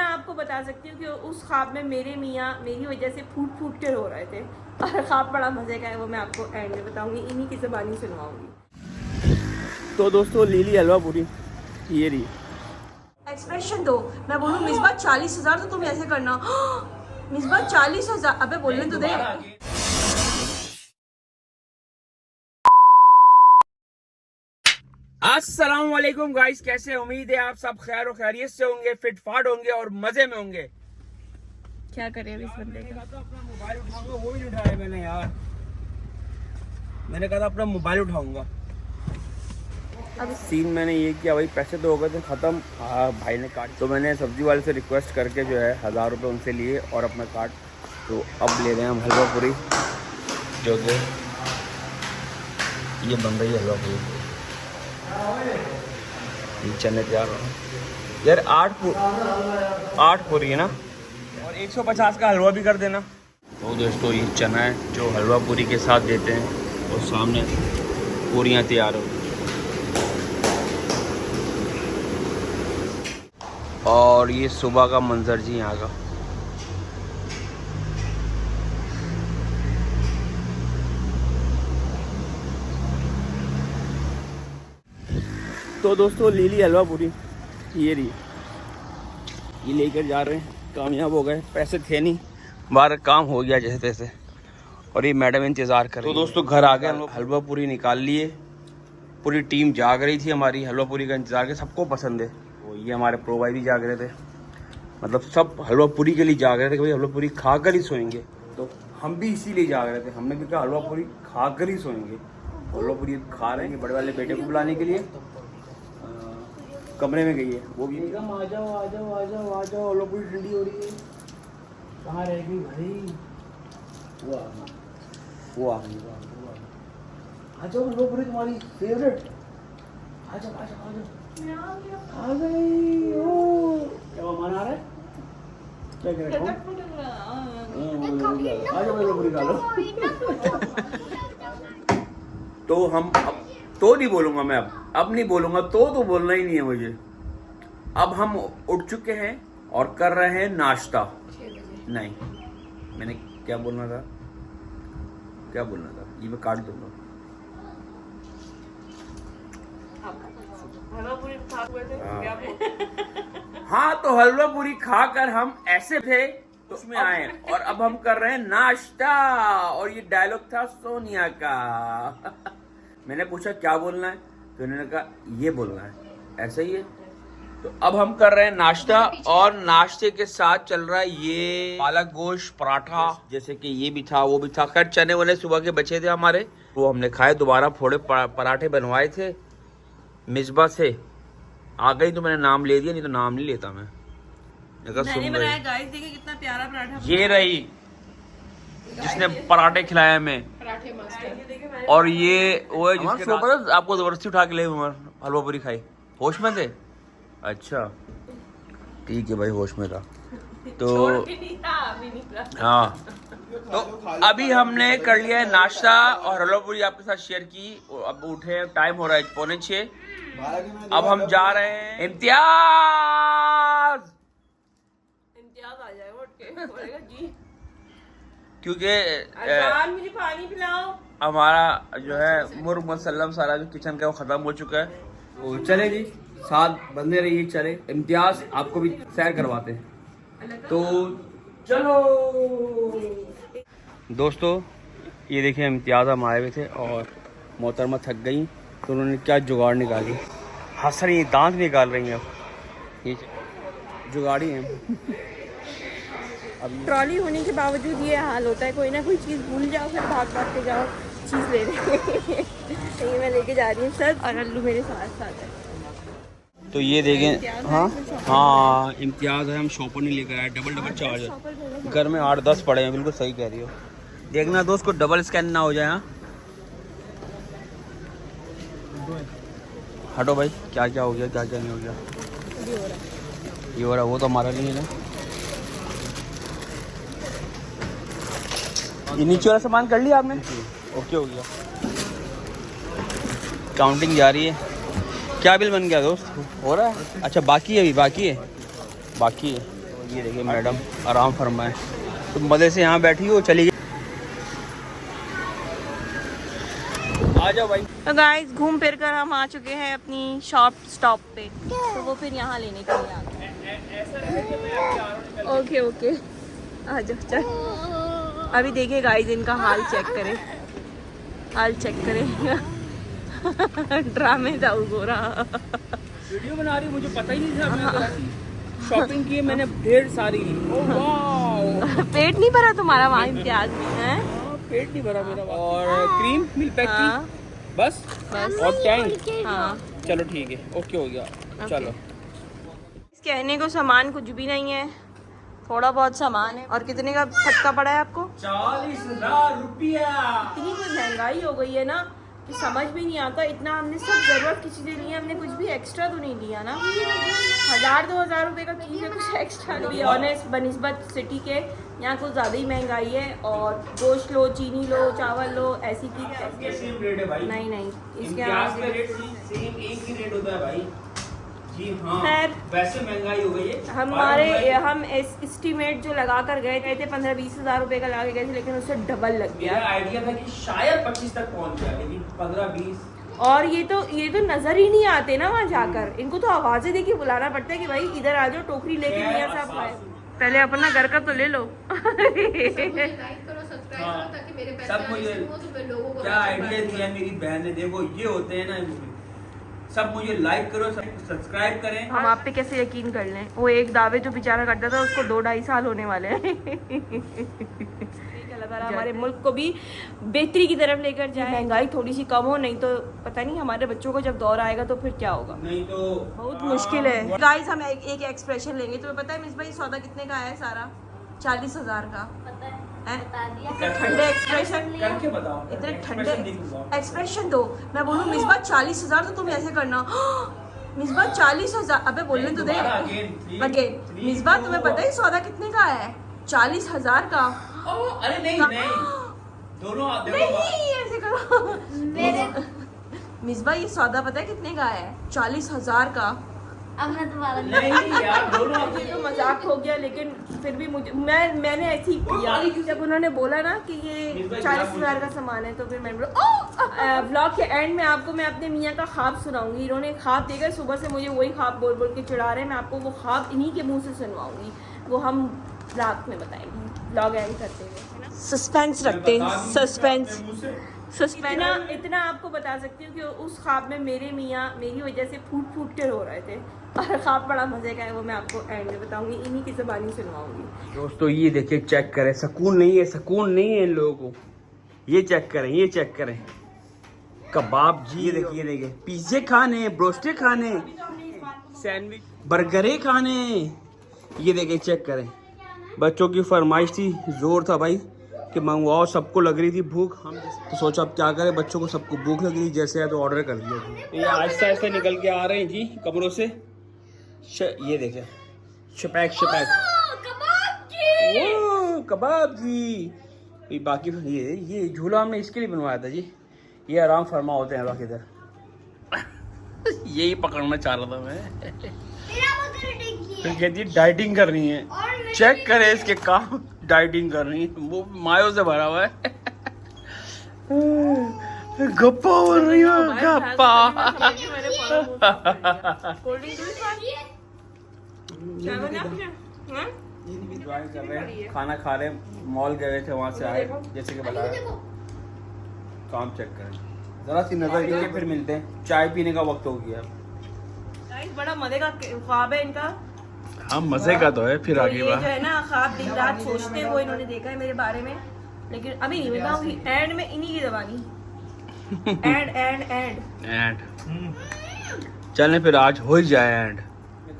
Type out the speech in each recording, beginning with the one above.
इतना आपको बता सकती हूँ कि उस ख्वाब में मेरे मियाँ मेरी वजह से फूट फूट के रो रहे थे और ख्वाब बड़ा मज़े का है, वो मैं आपको एंड में बताऊँगी, इन्हीं की ज़बानी सुनवाऊँगी। तो दोस्तों लीली हलवा पूरी ये रही। एक्सप्रेशन दो, मैं बोलूँ मिसबा 40,000 तो तुम ऐसे करना मिसबा 40,000, अबे बोलने तो दे। अस्सलाम वालेकुम गाइस, कैसे? उम्मीद है आप सब खैर और खैरियत से होंगे, फिट फाट होंगे और मजे में होंगे। क्या करें अभी इस बंदे का? अपना मोबाइल उठाऊंगा, वो भी नहीं उठाया मैंने यार। मैंने कहा था अपना मोबाइल उठाऊंगा। अब सीन मैंने ये किया, भाई पैसे तो हो गए थे ख़त्म। हाँ भाई ने काट, तो मैंने सब्जी वाले से रिक्वेस्ट करके जो है 1000 रुपये उनसे लिए और अपना कार्ड। तो अब ले रहे हैं हम हलवा पूरी, जो कि ये बन रही है हलवा पूरी। ये चने तैयार हो यार। 8 पूरी है ना, और 150 का हलवा भी कर देना। तो दोस्तों ये चना है जो हलवा पूरी के साथ देते हैं, और सामने पूरियाँ तैयार हो। और ये सुबह का मंजर जी यहाँ का। तो दोस्तों लीली हलवा पूरी ये रही, ये लेकर जा रहे हैं। कामयाब हो गए, पैसे थे नहीं, बाहर काम हो गया जैसे तैसे, और ये मैडम इंतज़ार कर रही। तो दोस्तों घर आ गए हम लोग, हलवा पूरी निकाल लिए। पूरी टीम जाग रही थी हमारी, हलवा पूरी का इंतज़ार के, सबको पसंद है। वो ये हमारे प्रो भाई भी जाग रहे थे, मतलब सब हलवा पूरी के लिए जाग रहे थे कि भाई हलवा पूरी खा कर ही सोएंगे। तो हम भी इसीलिए जाग रहे थे, हमने भी कहा हलवा पूरी खा कर ही सोएंगे। हलवा पूरी खा रहे हैं, बड़े वाले बेटे को बुलाने के लिए कमरे में गई है, वो भी आ जाओ आ जाओ आ जाओ आ जाओ, हलवा पूरी ठंडी हो रही है। कहाँ रहेगी भाई? वो आ गई, वो आ गई, आ जाओ, हलवा पूरी तुम्हारी फेवरेट, आ जाओ आ जाओ आ जाओ, आ गई। ओ क्या मन आ रहा है? क्या कह रहे हो? आ जाओ हलवा पूरी खा लो। तो हम तो नहीं बोलूंगा मैं, अब नहीं बोलूंगा, तो बोलना ही नहीं है मुझे। अब हम उठ चुके हैं और कर रहे हैं नाश्ता। नहीं, मैंने क्या बोलना था, ये मैं काट दूंगा। हाँ तो हलवा पूरी खाकर हम ऐसे थे तो उसमें आए, और अब हम कर रहे हैं नाश्ता। और ये डायलॉग था सोनिया का। मैंने पूछा क्या बोलना है, तो उन्होंने कहा ये बोलना है, ऐसा ही है। तो अब हम कर रहे हैं नाश्ता, और नाश्ते के साथ चल रहा है ये पालक गोश्त पराठा, जैसे कि ये भी था वो भी था। खैर चने वाले सुबह के बचे थे हमारे, वो हमने खाए। दोबारा फोड़े पराठे बनवाए थे मिसबा से। आ गई तो मैंने नाम ले दिया, नहीं तो नाम नहीं लेता मैं। मैंने बनाया गाइस, देखिए कितना प्यारा पराठा। ये रही जिसने पराठे खिलाया हमें, पराठे मास्टर। और ये वो है जिसके आपको जबरदस्ती उठा के ले हलवा पूरी खाई। होश में थे? अच्छा ठीक है भाई, होश में था तो। हाँ तो अभी हमने कर लिया है नाश्ता और हलवा पूरी आपके साथ शेयर की। अब उठे, टाइम हो रहा है 5:45। अब हम जा रहे हैं इम्तियाज आ जाएगा उठ के, बोलेगा जी क्योंकि मुझे पानी पिलाओ। हमारा जो है मुर्ग मसल्लम सारा जो किचन का वो खत्म हो चुका है। तो चले जी, साथ बंदे रहिए, चले। इम्तियाज आपको भी सैर करवाते हैं, तो चलो। दोस्तों ये देखिए इम्तियाज हम आए हुए थे और मोहतरमा थक गई, तो उन्होंने क्या जुगाड़ निकाली, हंस रही हैं, दांत निकाल रही हैं। अब ये जुगाड़ी हैं। अब ट्रॉली होने के बावजूद ये हाल होता है, कोई ना कोई चीज़ भूल जाओ, फिर भाग के जाओ चीज़ ले रहे। ये मैं लेके जा रही हूँ सर, और अल्लू मेरे साथ है। तो ये देखें, हाँ इम्तियाज़ है, हम शॉपर नहीं लेकर आए, डबल चार्ज है। घर में 8-10 पड़े हैं, बिल्कुल सही कह रही हो। देखना दोस्त को डबल स्कैन ना हो जाए। हाँ हटो भाई, क्या क्या हो गया, क्या क्या नहीं हो गया। ये हो रहा, वो तो हमारा नहीं है ना। ये नीचे वाला सामान कर लिया आपने? ओके हो गया। काउंटिंग जा रही है। क्या बिल बन गया दोस्त? हो रहा है? अच्छा बाकी है, अभी बाकी है। ये देखिए मैडम आराम फरमाए, तो मज़े से यहाँ बैठी हो, चली गई। आ जाओ भाई। तो गाइस घूम फिर कर हम आ चुके हैं अपनी शॉप स्टॉप पे, तो वो फिर यहाँ लेने के लिए आ गए। ओके ओके आ जाओ चल। अभी देखिए गाइस इनका हाल चेक करें, हाल चेक करें। ड्रामे जाऊ गोरा। वीडियो बना रही, मुझे पता ही नहीं था। शॉपिंग की मैंने ढेर सारी। Oh wow. पेट नहीं भरा तुम्हारा वहाँ इम्तियाज में है? पेट नहीं भरा मेरा। और क्रीम मिल्क पैक की बस और टैंक। हाँ चलो ठीक है, ओके हो गया। चलो कहने को सामान कुछ भी नहीं है, थोड़ा बहुत सामान है। और कितने का फटका पड़ा है आपको? 40,000 रुपया। इतनी कुछ महंगाई हो गई है ना कि समझ भी नहीं आता। इतना हमने सब जरूरत की चीजें ली हैं, हमने कुछ भी एक्स्ट्रा तो नहीं लिया ना। 1,000-2,000 रुपए का चीज है, कुछ एक्स्ट्रा नहीं। बी ऑनेस्ट बनिस्बत सिटी के यहाँ कुछ ज़्यादा ही महंगाई है। और गोश्त लो, चीनी लो, चावल लो, ऐसी चीज सेम रेट है भाई। नहीं नहीं, इसके इम्तियाज का आगे रेट सेम एक ही रेट होता है भाई जी। हाँ खैर वैसे महंगाई हो गई है। हम एस्टिमेट जो लगा कर गए थे 15-20 हज़ार रुपए का लगा के गए थे, लेकिन उससे डबल लग गया। मेरा आइडिया था कि शायद 25 तक पहुंच जाए, लेकिन 15-20। और ये तो नजर ही नहीं आते ना वहाँ जाकर। इनको तो आवाजें देके बुलाना पड़ता है कि भाई इधर आ जाओ, टोकरी लेके मियां साहब आए। पहले अपना घर का तो ले लो। सब मुझे क्या आइडिया दिया मेरी बहन ने, देखो ये होते हैं ना, सब मुझे लाइक करो, सब सब्सक्राइब करें। हम आप पे कैसे यकीन कर लें? वो एक दावे जो बेचारा करता था उसको 2-2.5 साल होने वाले हैं। अल्लाह ताला हमारे मुल्क को भी बेहतरी की तरफ लेकर जाए, महंगाई थोड़ी सी कम हो, नहीं तो पता नहीं हमारे बच्चों को जब दौर आएगा तो फिर क्या होगा। नहीं तो बहुत मुश्किल है। गाइस हम एक एक्सप्रेशन लेंगे। तुम्हें पता है मिस भाई सौदा कितने का है सारा? 40,000 का। इतने ठंडे एक्सप्रेशन, करके बताओ, इतने ठंडे एक्सप्रेशन दो। मैं बोलूँ मिसबा 40,000, तो तुम ऐसे करना मिसबा 40,000। अबे बोलने तो दे। अगेन मिसबा तुम्हें पता है सौदा कितने का है? 40,000 का। अरे नहीं नहीं, दोनों नहीं ऐसे करो। मिसबा ये सौदा पता है कितने का है? 40,000 का। नहीं यार, दोनों तो मजाक हो गया, लेकिन फिर भी मैंने ऐसे ही किया। जब उन्होंने बोला ना कि ये 40,000 का सामान है, तो फिर मैंने बोला। व्लॉग के एंड में आपको मैं अपने मियाँ का ख्वाब सुनाऊंगी। इन्होंने ख्वाब देकर सुबह से मुझे वही ख्वाब बोल बोल के चिढ़ा रहे हैं। मैं आपको वो ख्वाब इन्हीं के मुंह से सुनवाऊंगी, वो हम रात में बताएंगे व्लॉग एंड करते हुए। सस्पेंस रखते हैं, सस्पेंस। इतना आपको बता सकती हूँ कि उस ख्वाब में मेरे मियाँ मेरी वजह से फूट फूट के रो रहे थे, और ख्वाब बड़ा मजे का है, वो मैं आपको एंड में बताऊंगी, इन्हीं की ज़बानी सुनवाऊंगी। दोस्तों ये देखिए, चेक करें, सुकून नहीं है, सुकून नहीं है इन लोगों को। ये चेक करें, ये चेक करें, कबाब जी, ये देखिए पिज्जे खाने, ब्रोस्टे खाने, सैंडविच, बर्गरे खाने। ये देखिए चेक करें। बच्चों की फरमाइश थी, जोर था भाई कि मंगवाओ, सबको लग रही थी भूख। हम तो सोचा अब क्या करें, बच्चों को सबको भूख लग रही, जैसे है तो ऑर्डर कर दिया। ये आहिस्ता आहिस्ता निकल के आ रहे हैं जी कमरों से। ये देखें, शपैक कबाब जी। बाकी ये झूला हमने इसके लिए बनवाया था जी। ये आराम फरमा होते हैं बाकी इधर। यही पकड़ना चाह रहा था मैं। फिर कहती है डाइटिंग करनी है। चेक करे इसके काम, डाइटिंग कर रही है, वो मायो से भरा हुआ है। गप्पा बोल रही हो, गप्पा। खाना खा रहे, मॉल गए थे, वहाँ से आए, जैसे कि बताया। काम चेक करें, जरा सी नजर के फिर मिलते हैं। चाय पीने का वक्त हो गया। बड़ा मजे का ख्वाब है इनका। हाँ मजे का तो है, फिर तो आगे ये जो है ना ख्वाब दिन रात सोचते, वो इन्होंने देखा है मेरे बारे में, लेकिन अभी नहीं बताऊंगी। एंड में इन्हीं की जबानी। एंड चलें फिर, आज हो ही जाए एंड।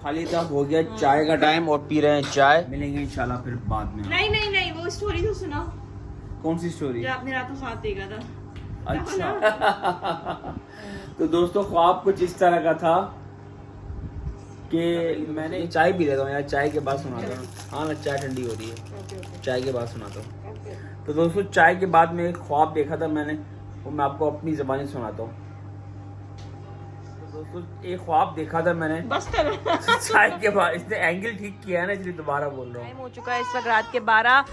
खाली था, हो गया चाय का टाइम और पी रहे हैं चाय। मिलेंगे इंशाल्लाह फिर बाद में। नहीं वो स्टोरी तो सुनाओ। कौन सी स्टोरी? जो आपने रात को ख्वाब देखा था। अच्छा। तो दोस्तों ख्वाब कुछ इस तरह का था कि मैंने चाय पी लेता हूँ यार, चाय के बाद सुनाता हूँ। हाँ ना, चाय ठंडी हो रही है, चाय के बाद सुनाता हूँ। तो दोस्तों चाय के बाद में एक ख्वाब देखा था मैंने, वो मैं आपको अपनी ज़बानी सुनाता हूँ। दोस्तों एक ख्वाब देखा था मैंने बस करो। चाय के बाद। इसने एंगल ठीक किया है ना, इसलिए दोबारा बोल रहा हूँ। टाइम हो चुका है इस वक्त रात के 12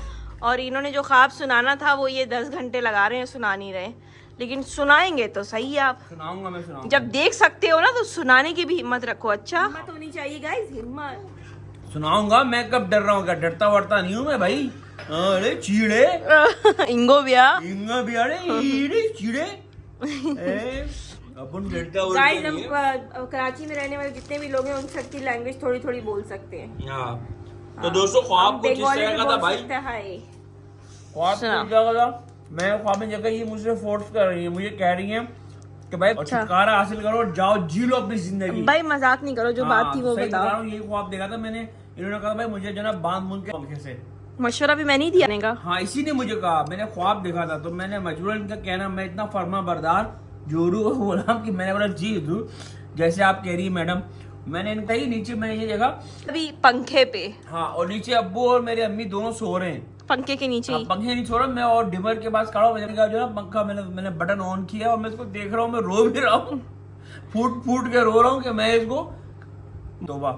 और इन्होंने जो ख्वाब सुनाना था वो ये 10 घंटे लगा रहे हैं, सुना नहीं रहे। लेकिन सुनाएंगे तो सही आप। सुनाऊंगा मैं, सुनाऊंगा। जब देख सकते हो ना तो सुनाने की भी हिम्मत रखो। अच्छा हिम्मत होनी चाहिए गाइस, हिम्मत। सुनाऊंगा। मैं कब डर रहा हूँ? क्या डरता वरता नहीं हूँ मैं भाई। अरे चीड़े इंगो बिया इंगा भी, अरे ईड़े चीड़े अपन डरता वरता गाइस। नहीं हम है। कराची में रहने वाले जितने भी लोग हैं उन सबकी लैंग्वेज थोड़ी थोड़ी बोल सकते हैं। हाँ। तो दोस्तों ख्वाब कुछ इस बंगाली तरह भी का था बोल भाई। सकते हैं। हाय ख्वाब सुना। कुछ जगह था। मैं ख्वाब में जगह ये मुझसे फोर्स कर रही है, मुझे कह रही है कि भाई अच्छा। छुटकारा हासिल करो, जाओ जी लो अपनी जिंदगी। भाई मजाक नहीं करो, जो बात थी वो सही बता रहा बताओ। हूँ, यही ख्वाब देखा था मैंने। इन्होंने कहा भाई मुझे जो ना बांध बूंद के पंखे से। मशवरा भी मैं नहीं दिया का। हाँ, इसी ने मुझे कहा। मैंने ख्वाब देखा था तो मैंने मजबूरन इनका कहना, मैं इतना फर्मा बरदार जोरू को बोला कि मैंने बोला जी हजूर, जैसे आप कह रही है मैडम। मैंने इनका ही नीचे मैंने ये देखा अभी पंखे पे। हाँ, और नीचे अब्बू और मेरे अम्मी दोनों सो रहे हैं पंखे के नीचे ही। पंखे नहीं सो रहा। मैं और डिमर के पास खड़ा हूँ। मैंने कहा जो ना पंखा मैंने बटन ऑन किया और मैं इसको देख रहा हूँ। मैं रो भी रहा हूँ, फूट फूट के रो रहा हूँ कि मैं इसको तोबा।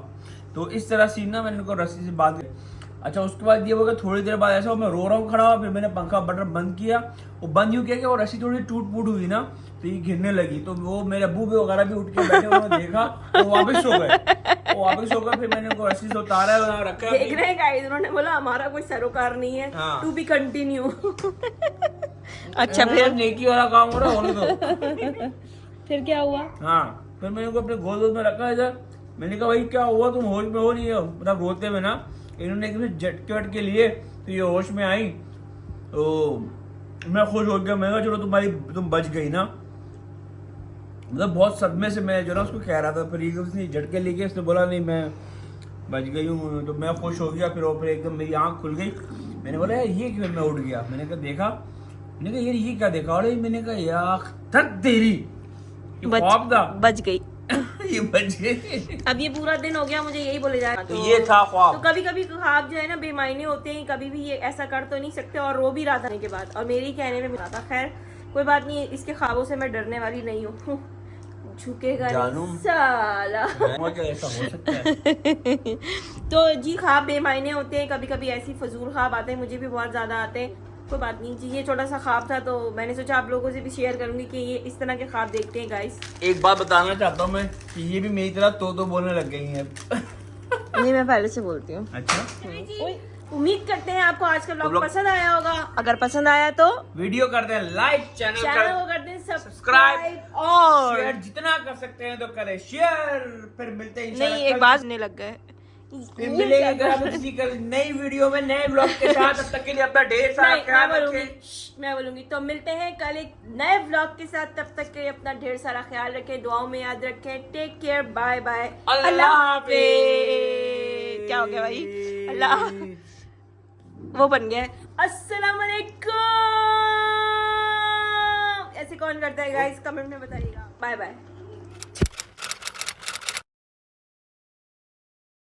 तो इस तरह सीन ना मैंने इनको रस्सी से बांध दिया। अच्छा, उसके बाद ये हो गया थोड़ी देर बाद ऐसा मैं रो रहा हूँ खड़ा हुआ। फिर मैंने पंखा बटन बंद किया। वो बंद यूँ किया कि वो रस्सी थोड़ी टूट फूट हुई ना तो ये गिरने लगी। तो वो मेरे अब्बू भी वगैरह भी उठ के बैठे, उन्होंने देखा तो वापस सो गए। फिर मैंने उनको रस्सी से उतारा है, रखा देख रहे हैं गाइस, उन्होंने बोला हमारा कोई सरोकार नहीं है, हाँ। To be continue. अच्छा फिर नेकी वाला काम हो रहा होने दो। फिर क्या हुआ? हाँ, फिर मैंने उनको अपने गोद में रखा इधर। मैंने कहा भाई क्या हुआ, तुम होश में हो नहीं हो? मतलब रोते में ना। इन्होंने झटके वटके लिए तो ये होश में आई। तो मैं खुश हो गया। मैं कहा चलो तुम बच गई ना। मतलब बहुत सदमे से मैं जो ना उसको कह रहा था। फिर उसने झटके लेके उसने बोला नहीं मैं बच गई हूँ। तो मैं खुश हो गया। फिर एकदम मेरी आंख खुल गई। मैंने बोला यार ये क्यों? मैं उठ गया। मैंने कहा देखा, मैंने कहा यार ये क्या देखा? और मैंने कहा यार थक तेरी ख्वाब था, बच गई। ये बच गई। अब ये पूरा दिन हो गया मुझे यही बोले जा रहा। तो ये था ख्वाब। तो कभी कभी ख्वाब जो है ना बेमायने होते हैं, कभी भी ये ऐसा कर तो नहीं सकते। और रो भी रहा था के बाद, और मेरे ही कहने में मिला था। खैर कोई बात नहीं, इसके ख्वाबों से मैं डरने वाली नहीं हूँ। झुकेगा नहीं साला। ऐसा हो सकता है। तो जी ख्वाब बेमायने होते हैं, कभी कभी ऐसी फजूल ख्वाब आते हैं, मुझे भी बहुत ज्यादा आते हैं। कोई बात नहीं जी, ये छोटा सा ख्वाब था तो मैंने सोचा आप लोगों से भी शेयर करूंगी कि ये इस तरह के ख्वाब देखते हैं गाइस। एक बात बताना चाहता हूँ मैं कि ये भी मेरी तरह तो बोलने लग गई हैं। नहीं, मैं पहले से बोलती हूँ। अच्छा, उम्मीद करते हैं आपको आज का तो व्लॉग पसंद आया होगा। अगर पसंद आया तो वीडियो करते हैं लाइक, चैनल को करते हैं सब्सक्राइब सब्सक्राइब और शेयर जितना कर सकते हैं तो करें शेयर। फिर मिलते हैं नहीं, एक बात सुनने लग गए। फिर मिलेंगे किसी नई वीडियो में नए ब्लॉग के साथ। तब तक के लिए अपना ढेर सारा ख्याल रखें। मैं बोलूंगी तो मिलते हैं कल एक नए व्लॉग के साथ। तब तक के लिए अपना ढेर सारा ख्याल रखें, दुआओं में याद रखें। टेक केयर, बाय बाय, अल्लाह हाफिज़। क्या हो गया भाई? अल्लाह वो बन गया है अस्सलाम वालेकुम। ऐसे कौन करता है गाइस? कमेंट में बताइएगा। Bye bye.